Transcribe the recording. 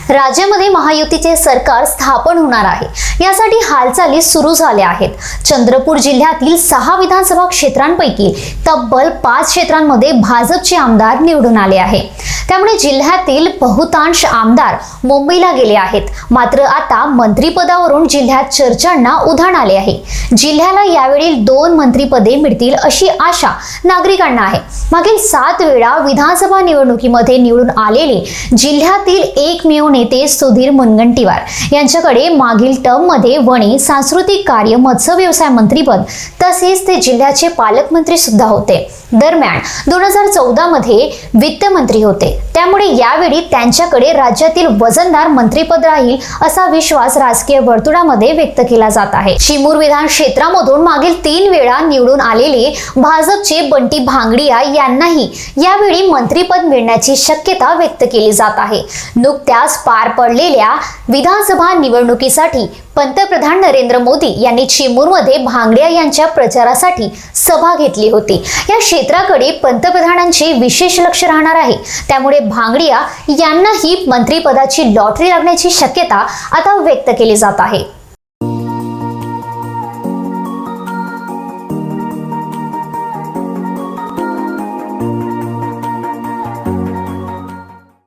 राज्यामध्ये महायुतीचे सरकार स्थापन होणार आहे, यासाठी हालचाली सुरू झाल्या आहेत। चंद्रपूर जिल्ह्यातील 6 विधानसभा क्षेत्रांपैकी तब्बल 5 क्षेत्रांमध्ये भाजपचे आमदार निवडून आले आहे। त्यामुळे जिल्ह्यातील बहुतांश आमदार मुंबईला गेले आहेत। मात्र आता मंत्रिपदावरून जिल्ह्यात चर्चांना उधाण आले आहे। जिल्ह्याला यावेळी 2 मंत्रिपदे मिळतील अशी आशा नागरिकांना आहे। मागील 7 वेळा विधानसभा निवडणुकीमध्ये निवडून आलेले जिल्ह्यातील एकमेव नेते सुधीर मुनगंटीवार यांच्याकडे मागील टर्ममध्ये वने, सांस्कृतिक कार्य, मत्स्य व्यवसाय मंत्रीपद तसेच ते जिल्ह्याचे पालकमंत्री सुद्धा होते। दरम्यान 2014 मध्ये वित्त मंत्री होते। त्यामुळे यावेळी त्यांच्याकडे राज्यातील वजनदार मंत्रिपद राहील असा विश्वास राजकीय वर्तुळामध्ये व्यक्त केला जात आहे। चिमूर विधान क्षेत्रामधून मागील 3 वेळा निवडून आलेले भाजपचे बंटी भांगडिया यांनाही यावेळी मंत्रिपद मिळण्याची शक्यता व्यक्त केली जात आहे। नुकत्याच पार पडलेल्या विधानसभा निवडणुकीसाठी पंतप्रधान नरेंद्र मोदी यांनी चिमूरमध्ये भांगडिया यांच्या प्रचारासाठी सभा घेतली होती। या क्षेत्राकडे पंतप्रधानांचे विशेष लक्ष राहणार आहे। त्यामुळे भांगडिया यांनाही मंत्रिपदाची लॉटरी लागण्याची शक्यता आता व्यक्त केली जात आहे।